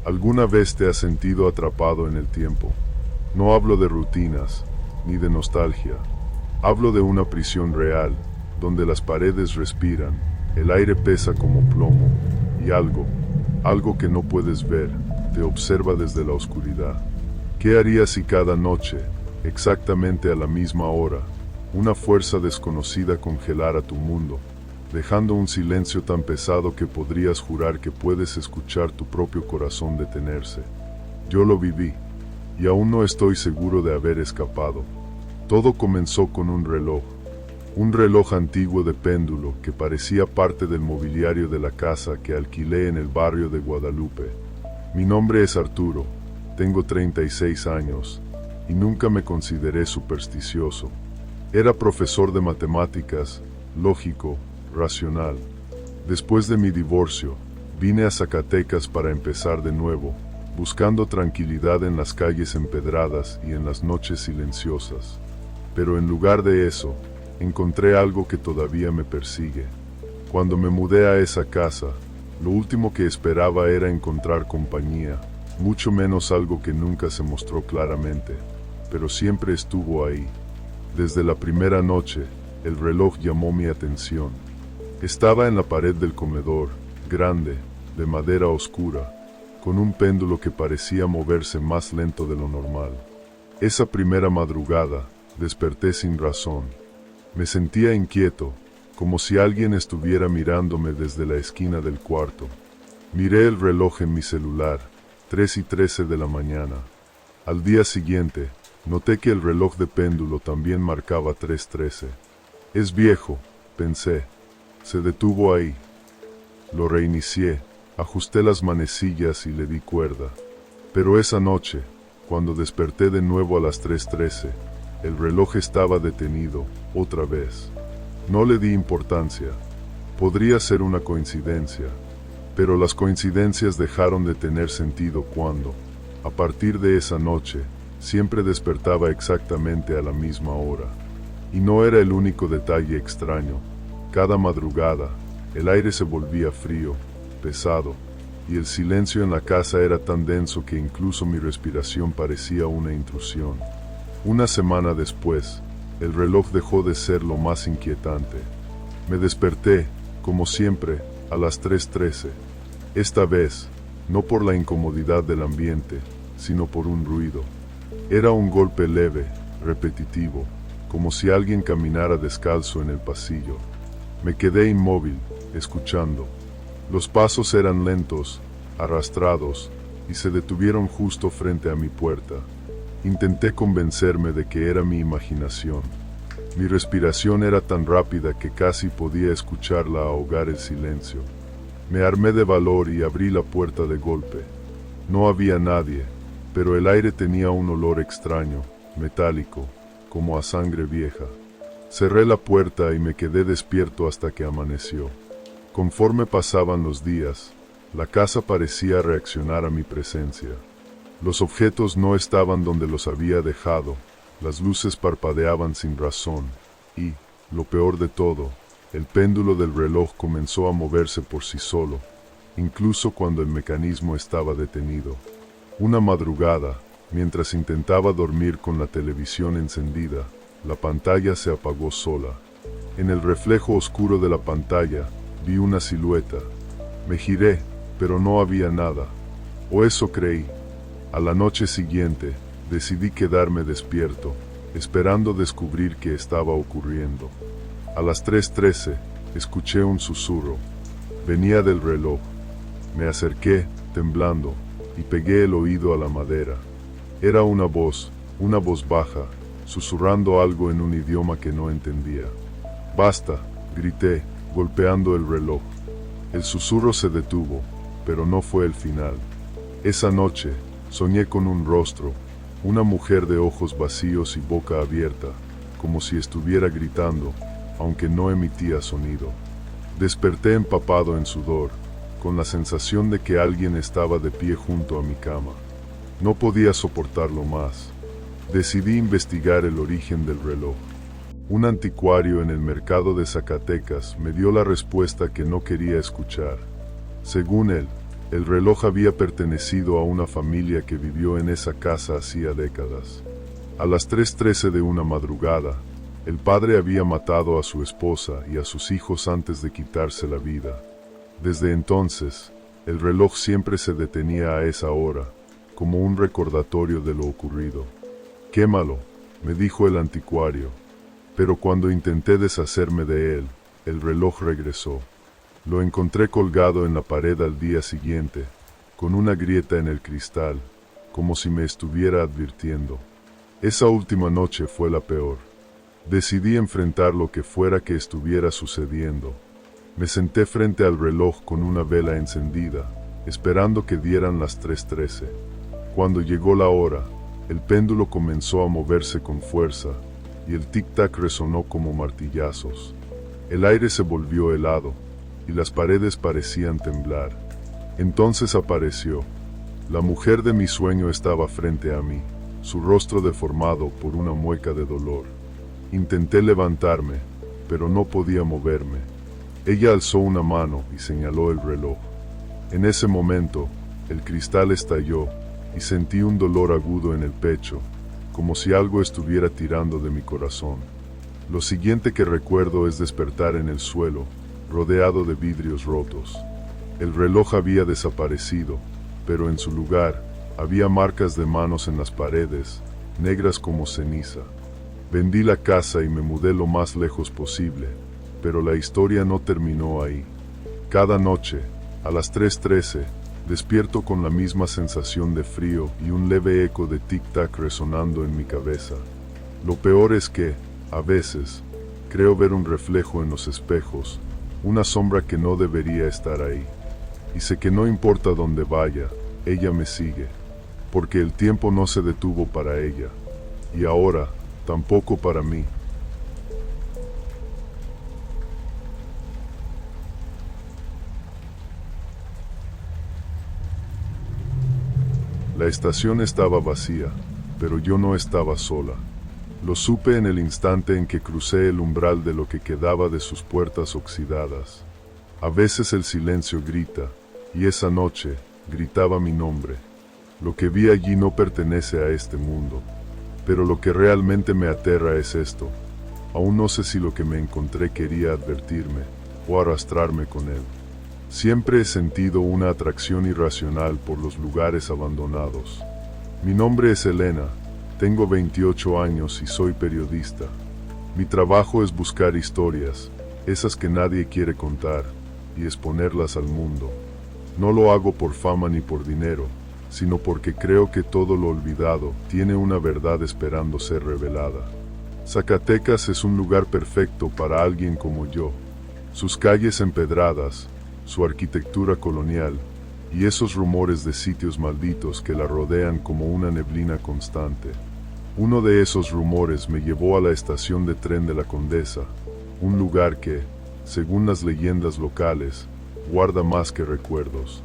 ¿Alguna vez te has sentido atrapado en el tiempo? No hablo de rutinas, ni de nostalgia. Hablo de una prisión real, donde las paredes respiran, el aire pesa como plomo, y algo que no puedes ver, te observa desde la oscuridad. ¿Qué harías si cada noche, exactamente a la misma hora, una fuerza desconocida congelara tu mundo, dejando un silencio tan pesado que podrías jurar que puedes escuchar tu propio corazón detenerse? Yo lo viví, y aún no estoy seguro de haber escapado. Todo comenzó con un reloj antiguo de péndulo que parecía parte del mobiliario de la casa que alquilé en el barrio de Guadalupe. Mi nombre es Arturo, tengo 36 años, y nunca me consideré supersticioso. Era profesor de matemáticas, lógico, racional. Después de mi divorcio, vine a Zacatecas para empezar de nuevo, buscando tranquilidad en las calles empedradas y en las noches silenciosas. Pero en lugar de eso, encontré algo que todavía me persigue. Cuando me mudé a esa casa, lo último que esperaba era encontrar compañía, mucho menos algo que nunca se mostró claramente, pero siempre estuvo ahí. Desde la primera noche, el reloj llamó mi atención. Estaba en la pared del comedor, grande, de madera oscura, con un péndulo que parecía moverse más lento de lo normal. Esa primera madrugada, desperté sin razón. Me sentía inquieto, como si alguien estuviera mirándome desde la esquina del cuarto. Miré el reloj en mi celular, 3:13 de la mañana. Al día siguiente, noté que el reloj de péndulo también marcaba 3:13. Es viejo, pensé. Se detuvo ahí. Lo reinicié, ajusté las manecillas y le di cuerda. Pero esa noche, cuando desperté de nuevo a las 3:13, el reloj estaba detenido, otra vez. No le di importancia. Podría ser una coincidencia, pero las coincidencias dejaron de tener sentido cuando, a partir de esa noche, siempre despertaba exactamente a la misma hora. Y no era el único detalle extraño. Cada madrugada, el aire se volvía frío, pesado, y el silencio en la casa era tan denso que incluso mi respiración parecía una intrusión. Una semana después, el reloj dejó de ser lo más inquietante. Me desperté, como siempre, a las 3:13. Esta vez, no por la incomodidad del ambiente, sino por un ruido. Era un golpe leve, repetitivo, como si alguien caminara descalzo en el pasillo. Me quedé inmóvil, escuchando. Los pasos eran lentos, arrastrados, y se detuvieron justo frente a mi puerta. Intenté convencerme de que era mi imaginación. Mi respiración era tan rápida que casi podía escucharla ahogar el silencio. Me armé de valor y abrí la puerta de golpe. No había nadie, pero el aire tenía un olor extraño, metálico, como a sangre vieja. Cerré la puerta y me quedé despierto hasta que amaneció. Conforme pasaban los días, la casa parecía reaccionar a mi presencia. Los objetos no estaban donde los había dejado, las luces parpadeaban sin razón, y, lo peor de todo, el péndulo del reloj comenzó a moverse por sí solo, incluso cuando el mecanismo estaba detenido. Una madrugada, mientras intentaba dormir con la televisión encendida, la pantalla se apagó sola. En el reflejo oscuro de la pantalla, vi una silueta. Me giré, pero no había nada. O eso creí. A la noche siguiente, decidí quedarme despierto, esperando descubrir qué estaba ocurriendo. A las 3:13, escuché un susurro. Venía del reloj. Me acerqué, temblando, y pegué el oído a la madera. Era una voz baja, susurrando algo en un idioma que no entendía. «Basta», grité, golpeando el reloj. El susurro se detuvo, pero no fue el final. Esa noche, soñé con un rostro, una mujer de ojos vacíos y boca abierta, como si estuviera gritando, aunque no emitía sonido. Desperté empapado en sudor, con la sensación de que alguien estaba de pie junto a mi cama. No podía soportarlo más. Decidí investigar el origen del reloj. Un anticuario en el mercado de Zacatecas me dio la respuesta que no quería escuchar. Según él, El reloj había pertenecido a una familia que vivió en esa casa hacía décadas. A las 3:13 de una madrugada, el padre había matado a su esposa y a sus hijos antes de quitarse la vida. Desde entonces, el reloj siempre se detenía a esa hora, como un recordatorio de lo ocurrido. «Quémalo», me dijo el anticuario. Pero cuando intenté deshacerme de él, el reloj regresó. Lo encontré colgado en la pared al día siguiente, con una grieta en el cristal, como si me estuviera advirtiendo. Esa última noche fue la peor. Decidí enfrentar lo que fuera que estuviera sucediendo. Me senté frente al reloj con una vela encendida, esperando que dieran las 3:13. Cuando llegó la hora, el péndulo comenzó a moverse con fuerza, y el tic-tac resonó como martillazos. El aire se volvió helado, y las paredes parecían temblar. Entonces apareció. La mujer de mi sueño estaba frente a mí, su rostro deformado por una mueca de dolor. Intenté levantarme, pero no podía moverme. Ella alzó una mano y señaló el reloj. En ese momento, el cristal estalló y sentí un dolor agudo en el pecho, como si algo estuviera tirando de mi corazón. Lo siguiente que recuerdo es despertar en el suelo, rodeado de vidrios rotos. El reloj había desaparecido, pero en su lugar había marcas de manos en las paredes, negras como ceniza. Vendí la casa y me mudé lo más lejos posible, pero la historia no terminó ahí. Cada noche, a las 3:13, despierto con la misma sensación de frío y un leve eco de tic-tac resonando en mi cabeza. Lo peor es que, a veces, creo ver un reflejo en los espejos, una sombra que no debería estar ahí. Y sé que no importa dónde vaya, ella me sigue, porque el tiempo no se detuvo para ella, y ahora, tampoco para mí. La estación estaba vacía, pero yo no estaba sola. Lo supe en el instante en que crucé el umbral de lo que quedaba de sus puertas oxidadas. A veces el silencio grita, y esa noche gritaba mi nombre. Lo que vi allí no pertenece a este mundo, pero lo que realmente me aterra es esto. Aún no sé si lo que me encontré quería advertirme o arrastrarme con él. Siempre he sentido una atracción irracional por los lugares abandonados. Mi nombre es Elena, tengo 28 años y soy periodista. Mi trabajo es buscar historias, esas que nadie quiere contar, y exponerlas al mundo. No lo hago por fama ni por dinero, sino porque creo que todo lo olvidado tiene una verdad esperando ser revelada. Zacatecas es un lugar perfecto para alguien como yo. Sus calles empedradas, su arquitectura colonial, y esos rumores de sitios malditos que la rodean como una neblina constante. Uno de esos rumores me llevó a la estación de tren de la Condesa, un lugar que, según las leyendas locales, guarda más que recuerdos.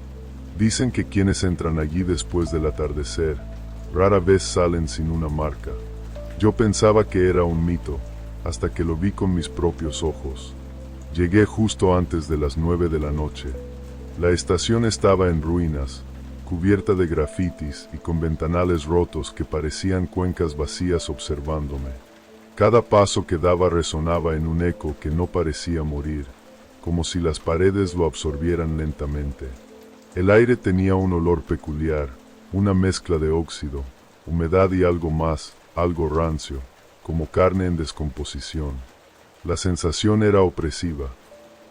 Dicen que quienes entran allí después del atardecer, rara vez salen sin una marca. Yo pensaba que era un mito, hasta que lo vi con mis propios ojos. Llegué justo antes de las 9 de la noche. La estación estaba en ruinas, cubierta de grafitis y con ventanales rotos que parecían cuencas vacías observándome. Cada paso que daba resonaba en un eco que no parecía morir, como si las paredes lo absorbieran lentamente. El aire tenía un olor peculiar, una mezcla de óxido, humedad y algo más, algo rancio, como carne en descomposición. La sensación era opresiva.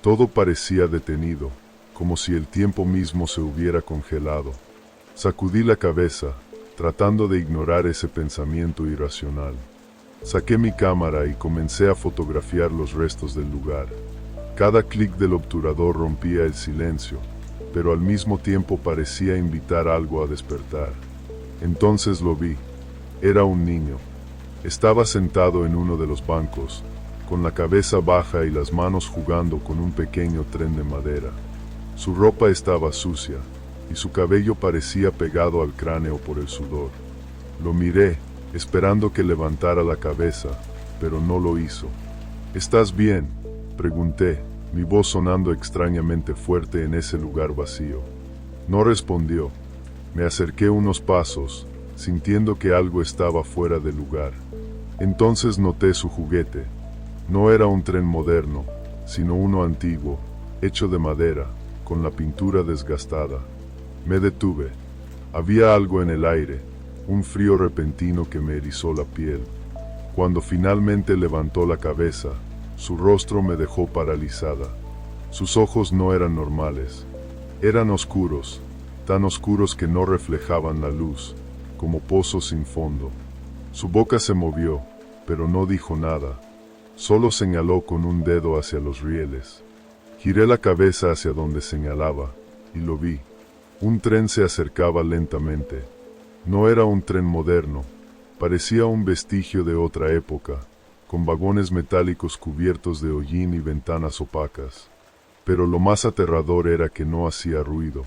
Todo parecía detenido, como si el tiempo mismo se hubiera congelado. Sacudí la cabeza, tratando de ignorar ese pensamiento irracional. Saqué mi cámara y comencé a fotografiar los restos del lugar. Cada clic del obturador rompía el silencio, pero al mismo tiempo parecía invitar algo a despertar. Entonces lo vi. Era un niño. Estaba sentado en uno de los bancos, con la cabeza baja y las manos jugando con un pequeño tren de madera. Su ropa estaba sucia, y su cabello parecía pegado al cráneo por el sudor. Lo miré, esperando que levantara la cabeza, pero no lo hizo. ¿Estás bien?, pregunté, mi voz sonando extrañamente fuerte en ese lugar vacío. No respondió. Me acerqué unos pasos, sintiendo que algo estaba fuera de lugar. Entonces noté su juguete. No era un tren moderno, sino uno antiguo, hecho de madera, con la pintura desgastada. Me detuve. Había algo en el aire, un frío repentino que me erizó la piel. Cuando finalmente levantó la cabeza, su rostro me dejó paralizada. Sus ojos no eran normales. Eran oscuros, tan oscuros que no reflejaban la luz, como pozos sin fondo. Su boca se movió, pero no dijo nada. Solo señaló con un dedo hacia los rieles. Giré la cabeza hacia donde señalaba, y lo vi. Un tren se acercaba lentamente. No era un tren moderno, parecía un vestigio de otra época, con vagones metálicos cubiertos de hollín y ventanas opacas. Pero lo más aterrador era que no hacía ruido.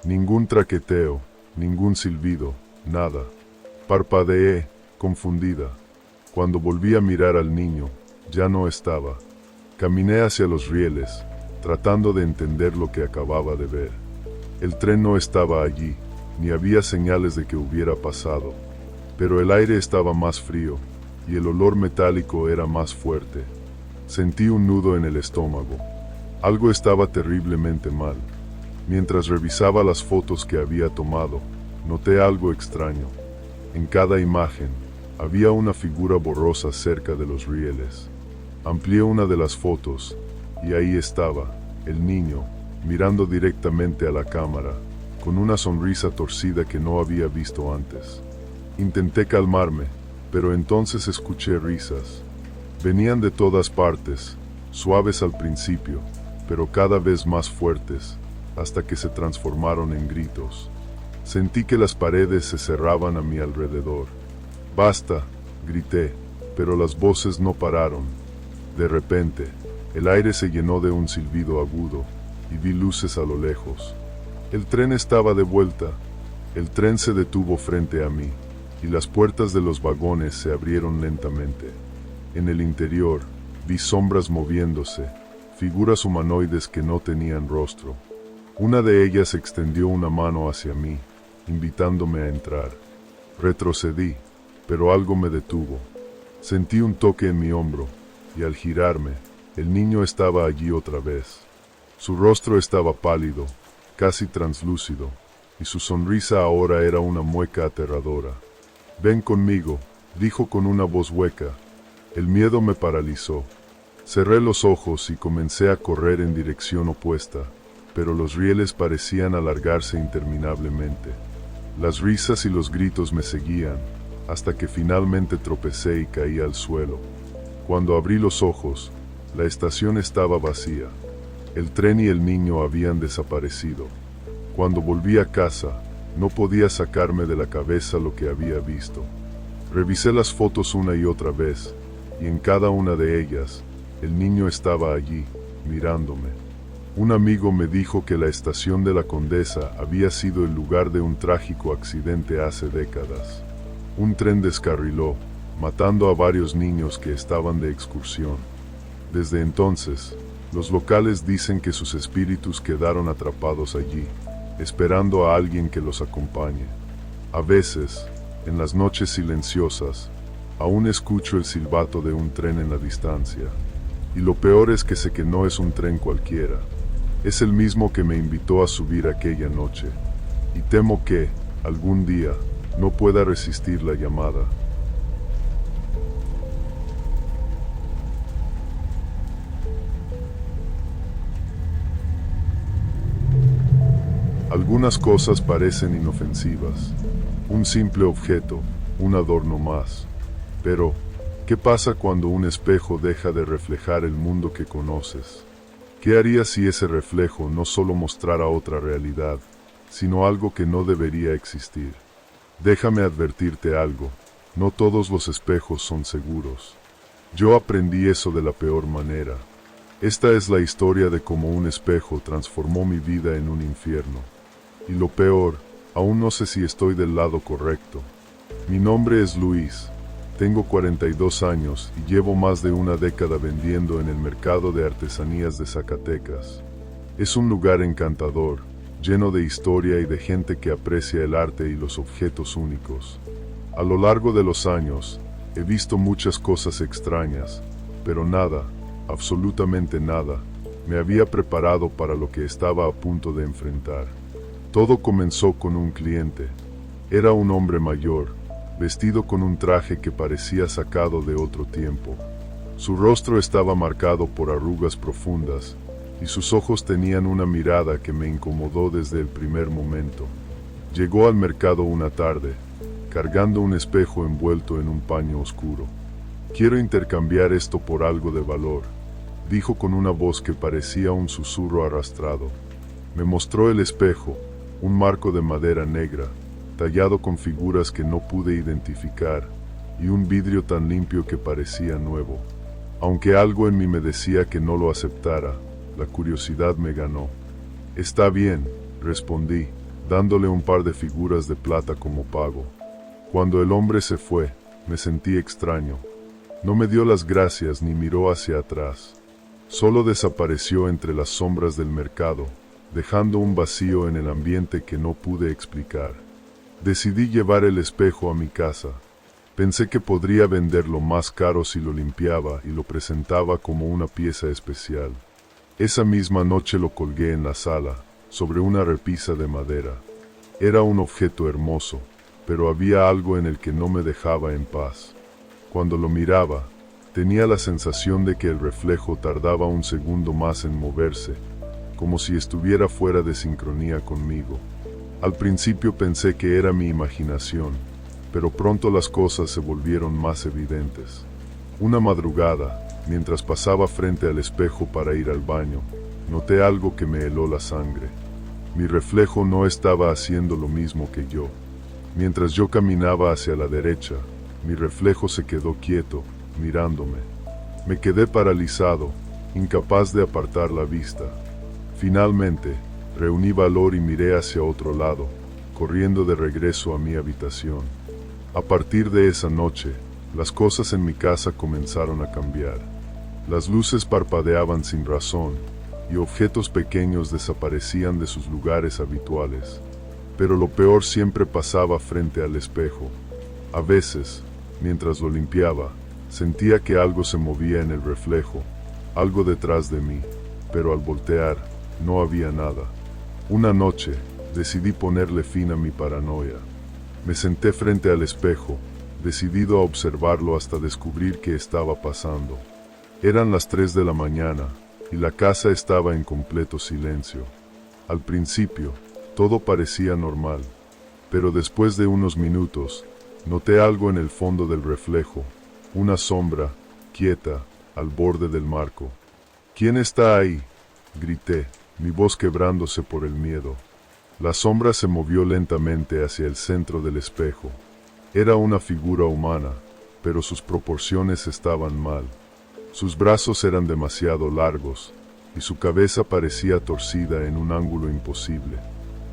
Ningún traqueteo, ningún silbido, nada. Parpadeé, confundida. Cuando volví a mirar al niño, ya no estaba. Caminé hacia los rieles, tratando de entender lo que acababa de ver. El tren no estaba allí, ni había señales de que hubiera pasado. Pero el aire estaba más frío, y el olor metálico era más fuerte. Sentí un nudo en el estómago. Algo estaba terriblemente mal. Mientras revisaba las fotos que había tomado, noté algo extraño. En cada imagen, había una figura borrosa cerca de los rieles. Amplié una de las fotos, y ahí estaba, el niño, mirando directamente a la cámara, con una sonrisa torcida que no había visto antes. Intenté calmarme, pero entonces escuché risas. Venían de todas partes, suaves al principio, pero cada vez más fuertes, hasta que se transformaron en gritos. Sentí que las paredes se cerraban a mi alrededor. «Basta», grité, pero las voces no pararon. De repente, el aire se llenó de un silbido agudo, y vi luces a lo lejos. El tren estaba de vuelta. El tren se detuvo frente a mí, y las puertas de los vagones se abrieron lentamente. En el interior, vi sombras moviéndose, figuras humanoides que no tenían rostro. Una de ellas extendió una mano hacia mí, invitándome a entrar. Retrocedí, pero algo me detuvo. Sentí un toque en mi hombro, y al girarme, el niño estaba allí otra vez. Su rostro estaba pálido, casi translúcido, y su sonrisa ahora era una mueca aterradora. «Ven conmigo», dijo con una voz hueca. El miedo me paralizó. Cerré los ojos y comencé a correr en dirección opuesta, pero los rieles parecían alargarse interminablemente. Las risas y los gritos me seguían, hasta que finalmente tropecé y caí al suelo. Cuando abrí los ojos, la estación estaba vacía. El tren y el niño habían desaparecido. Cuando volví a casa, no podía sacarme de la cabeza lo que había visto. Revisé las fotos una y otra vez, y en cada una de ellas, el niño estaba allí, mirándome. Un amigo me dijo que la estación de la Condesa había sido el lugar de un trágico accidente hace décadas. Un tren descarriló, matando a varios niños que estaban de excursión. Desde entonces, los locales dicen que sus espíritus quedaron atrapados allí, esperando a alguien que los acompañe. A veces, en las noches silenciosas, aún escucho el silbato de un tren en la distancia. Y lo peor es que sé que no es un tren cualquiera. Es el mismo que me invitó a subir aquella noche. Y temo que, algún día, no pueda resistir la llamada. Algunas cosas parecen inofensivas. Un simple objeto, un adorno más. Pero, ¿qué pasa cuando un espejo deja de reflejar el mundo que conoces? ¿Qué harías si ese reflejo no solo mostrara otra realidad, sino algo que no debería existir? Déjame advertirte algo, no todos los espejos son seguros. Yo aprendí eso de la peor manera. Esta es la historia de cómo un espejo transformó mi vida en un infierno. Y lo peor, aún no sé si estoy del lado correcto. Mi nombre es Luis. Tengo 42 años y llevo más de una década vendiendo en el mercado de artesanías de Zacatecas. Es un lugar encantador, lleno de historia y de gente que aprecia el arte y los objetos únicos. A lo largo de los años, he visto muchas cosas extrañas, pero nada, absolutamente nada, me había preparado para lo que estaba a punto de enfrentar. Todo comenzó con un cliente. Era un hombre mayor, vestido con un traje que parecía sacado de otro tiempo. Su rostro estaba marcado por arrugas profundas, y sus ojos tenían una mirada que me incomodó desde el primer momento. Llegó al mercado una tarde, cargando un espejo envuelto en un paño oscuro. «Quiero intercambiar esto por algo de valor», dijo con una voz que parecía un susurro arrastrado. Me mostró el espejo, un marco de madera negra, tallado con figuras que no pude identificar, y un vidrio tan limpio que parecía nuevo. Aunque algo en mí me decía que no lo aceptara, la curiosidad me ganó. «Está bien», respondí, dándole un par de figuras de plata como pago. Cuando el hombre se fue, me sentí extraño. No me dio las gracias ni miró hacia atrás. Solo desapareció entre las sombras del mercado, dejando un vacío en el ambiente que no pude explicar. Decidí llevar el espejo a mi casa. Pensé que podría venderlo más caro si lo limpiaba y lo presentaba como una pieza especial. Esa misma noche lo colgué en la sala, sobre una repisa de madera. Era un objeto hermoso, pero había algo en el que no me dejaba en paz. Cuando lo miraba, tenía la sensación de que el reflejo tardaba un segundo más en moverse, como si estuviera fuera de sincronía conmigo. Al principio pensé que era mi imaginación, pero pronto las cosas se volvieron más evidentes. Una madrugada, mientras pasaba frente al espejo para ir al baño, noté algo que me heló la sangre. Mi reflejo no estaba haciendo lo mismo que yo. Mientras yo caminaba hacia la derecha, mi reflejo se quedó quieto, mirándome. Me quedé paralizado, incapaz de apartar la vista. Finalmente, reuní valor y miré hacia otro lado, corriendo de regreso a mi habitación. A partir de esa noche, las cosas en mi casa comenzaron a cambiar. Las luces parpadeaban sin razón, y objetos pequeños desaparecían de sus lugares habituales. Pero lo peor siempre pasaba frente al espejo. A veces, mientras lo limpiaba, sentía que algo se movía en el reflejo, algo detrás de mí, pero al voltear, no había nada. Una noche, decidí ponerle fin a mi paranoia. Me senté frente al espejo, decidido a observarlo hasta descubrir qué estaba pasando. Eran las 3 de la mañana, y la casa estaba en completo silencio. Al principio, todo parecía normal, pero después de unos minutos, noté algo en el fondo del reflejo, una sombra, quieta, al borde del marco. «¿Quién está ahí?», grité, mi voz quebrándose por el miedo. La sombra se movió lentamente hacia el centro del espejo. Era una figura humana, pero sus proporciones estaban mal. Sus brazos eran demasiado largos, y su cabeza parecía torcida en un ángulo imposible.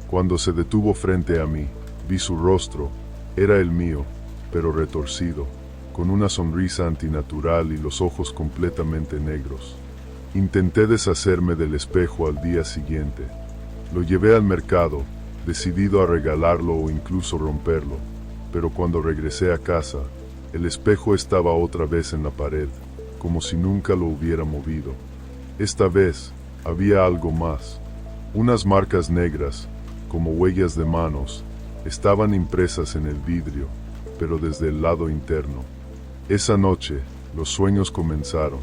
Cuando se detuvo frente a mí, vi su rostro. Era el mío, pero retorcido, con una sonrisa antinatural y los ojos completamente negros. Intenté deshacerme del espejo al día siguiente. Lo llevé al mercado, decidido a regalarlo o incluso romperlo, pero cuando regresé a casa, el espejo estaba otra vez en la pared, como si nunca lo hubiera movido. Esta vez, había algo más. Unas marcas negras, como huellas de manos, estaban impresas en el vidrio, pero desde el lado interno. Esa noche, los sueños comenzaron.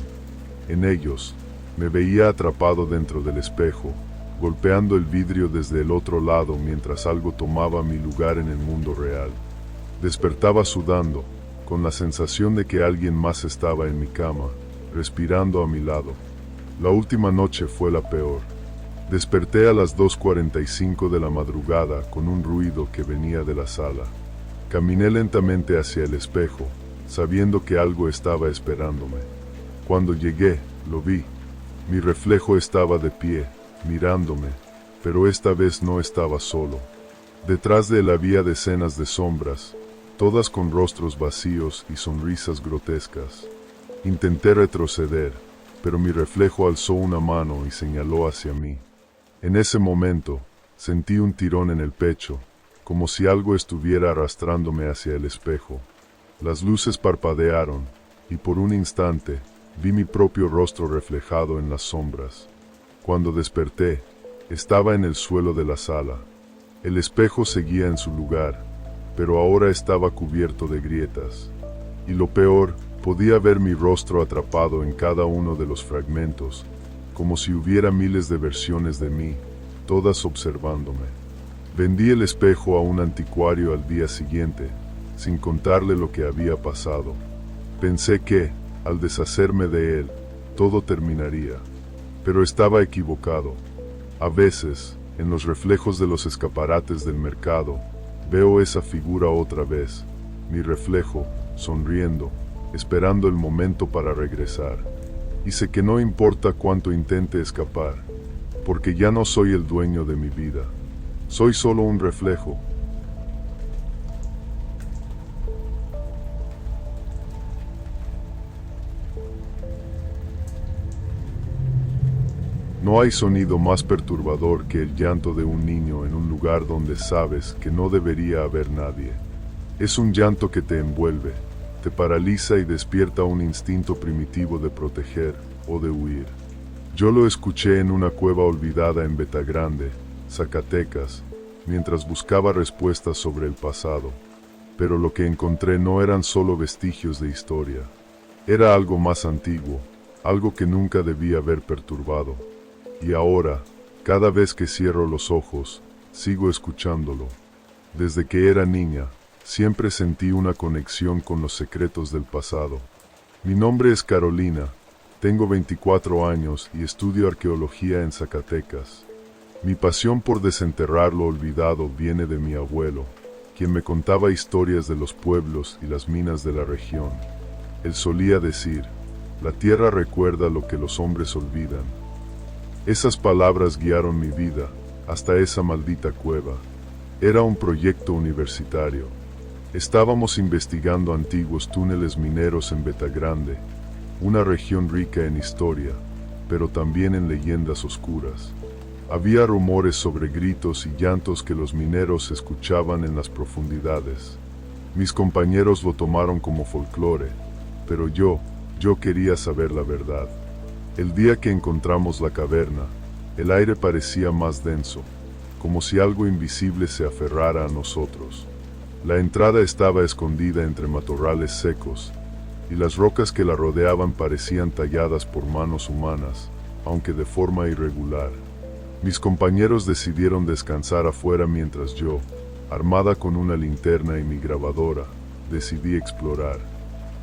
En ellos, me veía atrapado dentro del espejo, golpeando el vidrio desde el otro lado mientras algo tomaba mi lugar en el mundo real. Despertaba sudando, con la sensación de que alguien más estaba en mi cama, respirando a mi lado. La última noche fue la peor. Desperté a las 2:45 de la madrugada con un ruido que venía de la sala. Caminé lentamente hacia el espejo, sabiendo que algo estaba esperándome. Cuando llegué, lo vi. Mi reflejo estaba de pie, mirándome, pero esta vez no estaba solo. Detrás de él había decenas de sombras, todas con rostros vacíos y sonrisas grotescas. Intenté retroceder, pero mi reflejo alzó una mano y señaló hacia mí. En ese momento, Sentí un tirón en el pecho, como si algo estuviera arrastrándome hacia el espejo. Las luces parpadearon, y por un instante vi mi propio rostro reflejado en las sombras. Cuando desperté, estaba en el suelo de la sala. El espejo seguía en su lugar, pero ahora estaba cubierto de grietas. Y lo peor, podía ver mi rostro atrapado en cada uno de los fragmentos, como si hubiera miles de versiones de mí, todas observándome. Vendí el espejo a un anticuario al día siguiente, sin contarle lo que había pasado. Pensé que, al deshacerme de él, todo terminaría. Pero estaba equivocado. A veces, en los reflejos de los escaparates del mercado, veo esa figura otra vez, mi reflejo, sonriendo, esperando el momento para regresar. Y sé que no importa cuánto intente escapar, porque ya no soy el dueño de mi vida. Soy solo un reflejo. No hay sonido más perturbador que el llanto de un niño en un lugar donde sabes que no debería haber nadie. Es un llanto que te envuelve, te paraliza y despierta un instinto primitivo de proteger o de huir. Yo lo escuché en una cueva olvidada en Betagrande, Zacatecas, mientras buscaba respuestas sobre el pasado. Pero lo que encontré no eran solo vestigios de historia. Era algo más antiguo, algo que nunca debía haber perturbado. Y ahora, cada vez que cierro los ojos, sigo escuchándolo. Desde que era niña, siempre sentí una conexión con los secretos del pasado. Mi nombre es Carolina, tengo 24 años y estudio arqueología en Zacatecas. Mi pasión por desenterrar lo olvidado viene de mi abuelo, quien me contaba historias de los pueblos y las minas de la región. Él solía decir, la tierra recuerda lo que los hombres olvidan. Esas palabras guiaron mi vida, hasta esa maldita cueva. Era un proyecto universitario. Estábamos investigando antiguos túneles mineros en Betagrande, una región rica en historia, pero también en leyendas oscuras. Había rumores sobre gritos y llantos que los mineros escuchaban en las profundidades. Mis compañeros lo tomaron como folclore, pero yo quería saber la verdad. El día que encontramos la caverna, el aire parecía más denso, como si algo invisible se aferrara a nosotros. La entrada estaba escondida entre matorrales secos, y las rocas que la rodeaban parecían talladas por manos humanas, aunque de forma irregular. Mis compañeros decidieron descansar afuera mientras yo, armada con una linterna y mi grabadora, decidí explorar.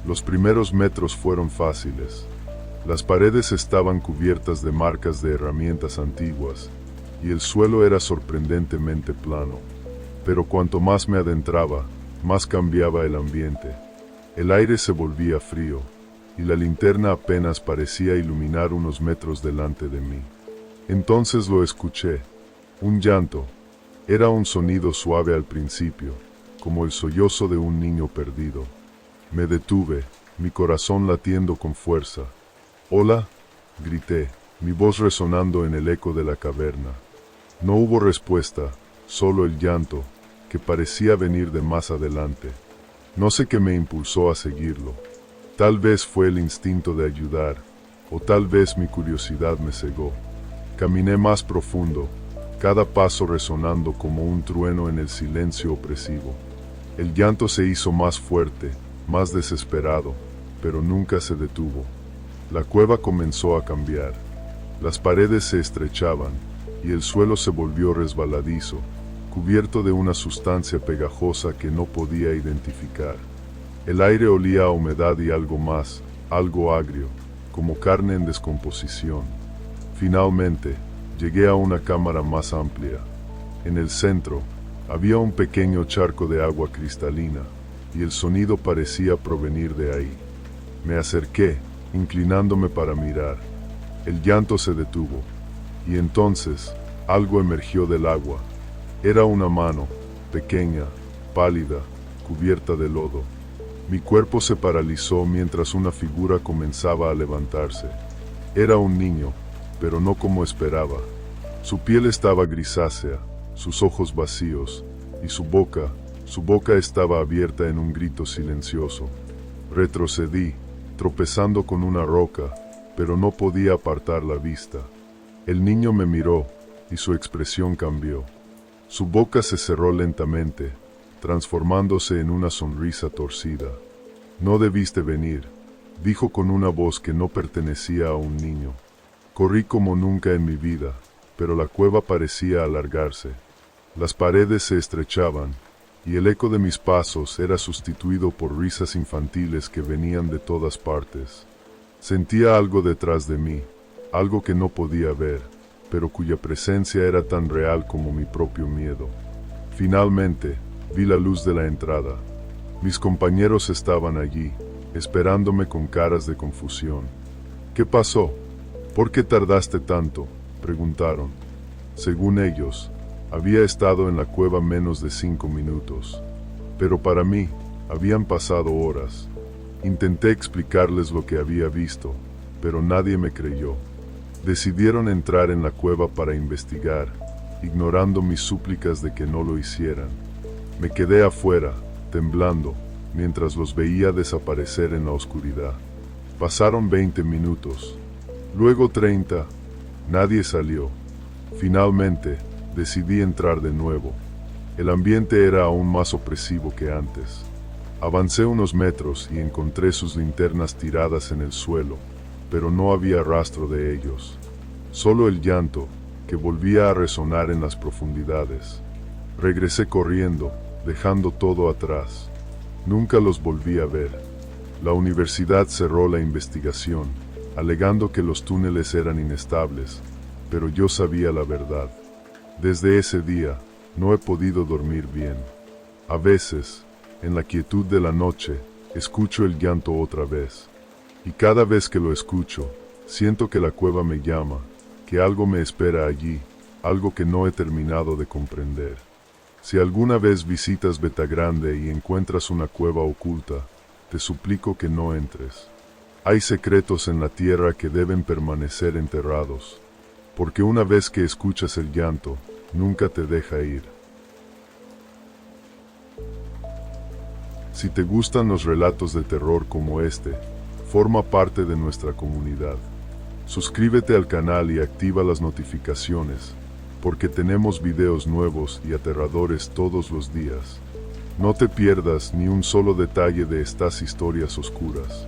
Los primeros metros fueron fáciles. Las paredes estaban cubiertas de marcas de herramientas antiguas, y el suelo era sorprendentemente plano. Pero cuanto más me adentraba, más cambiaba el ambiente. El aire se volvía frío, y la linterna apenas parecía iluminar unos metros delante de mí. Entonces lo escuché, un llanto. Era un sonido suave al principio, como el sollozo de un niño perdido. Me detuve, mi corazón latiendo con fuerza. «Hola», grité, mi voz resonando en el eco de la caverna. No hubo respuesta, solo el llanto, que parecía venir de más adelante. No sé qué me impulsó a seguirlo. Tal vez fue el instinto de ayudar, o tal vez mi curiosidad me cegó. Caminé más profundo, cada paso resonando como un trueno en el silencio opresivo. El llanto se hizo más fuerte, más desesperado, pero nunca se detuvo. La cueva comenzó a cambiar. Las paredes se estrechaban, y el suelo se volvió resbaladizo, cubierto de una sustancia pegajosa que no podía identificar. El aire olía a humedad y algo más, algo agrio, como carne en descomposición. Finalmente, llegué a una cámara más amplia. En el centro, había un pequeño charco de agua cristalina, y el sonido parecía provenir de ahí. Me acerqué, inclinándome para mirar. El llanto se detuvo, y entonces, algo emergió del agua. Era una mano, pequeña, pálida, cubierta de lodo. Mi cuerpo se paralizó mientras una figura comenzaba a levantarse. Era un niño, pero no como esperaba. Su piel estaba grisácea, sus ojos vacíos, y su boca estaba abierta en un grito silencioso. Retrocedí, tropezando con una roca, pero no podía apartar la vista. El niño me miró, y su expresión cambió. Su boca se cerró lentamente, transformándose en una sonrisa torcida. «No debiste venir», dijo con una voz que no pertenecía a un niño. Corrí como nunca en mi vida, pero la cueva parecía alargarse. Las paredes se estrechaban, y el eco de mis pasos era sustituido por risas infantiles que venían de todas partes. Sentía algo detrás de mí, algo que no podía ver, pero cuya presencia era tan real como mi propio miedo. Finalmente, vi la luz de la entrada. Mis compañeros estaban allí, esperándome con caras de confusión. «¿Qué pasó? ¿Por qué tardaste tanto?», preguntaron. Según ellos, había estado en la cueva menos de 5 minutos, pero para mí, habían pasado horas. Intenté explicarles lo que había visto, pero nadie me creyó. Decidieron entrar en la cueva para investigar, ignorando mis súplicas de que no lo hicieran. Me quedé afuera, temblando, mientras los veía desaparecer en la oscuridad. Pasaron 20 minutos, luego 30, nadie salió. Finalmente, decidí entrar de nuevo. El ambiente era aún más opresivo que antes. Avancé unos metros y encontré sus linternas tiradas en el suelo, pero no había rastro de ellos. Solo el llanto, que volvía a resonar en las profundidades. Regresé corriendo, dejando todo atrás. Nunca los volví a ver. La universidad cerró la investigación, alegando que los túneles eran inestables, pero yo sabía la verdad. Desde ese día, no he podido dormir bien. A veces, en la quietud de la noche, escucho el llanto otra vez. Y cada vez que lo escucho, siento que la cueva me llama, que algo me espera allí, algo que no he terminado de comprender. Si alguna vez visitas Betagrande y encuentras una cueva oculta, te suplico que no entres. Hay secretos en la tierra que deben permanecer enterrados, porque una vez que escuchas el llanto, nunca te deja ir. Si te gustan los relatos de terror como este, forma parte de nuestra comunidad. Suscríbete al canal y activa las notificaciones, porque tenemos videos nuevos y aterradores todos los días. No te pierdas ni un solo detalle de estas historias oscuras.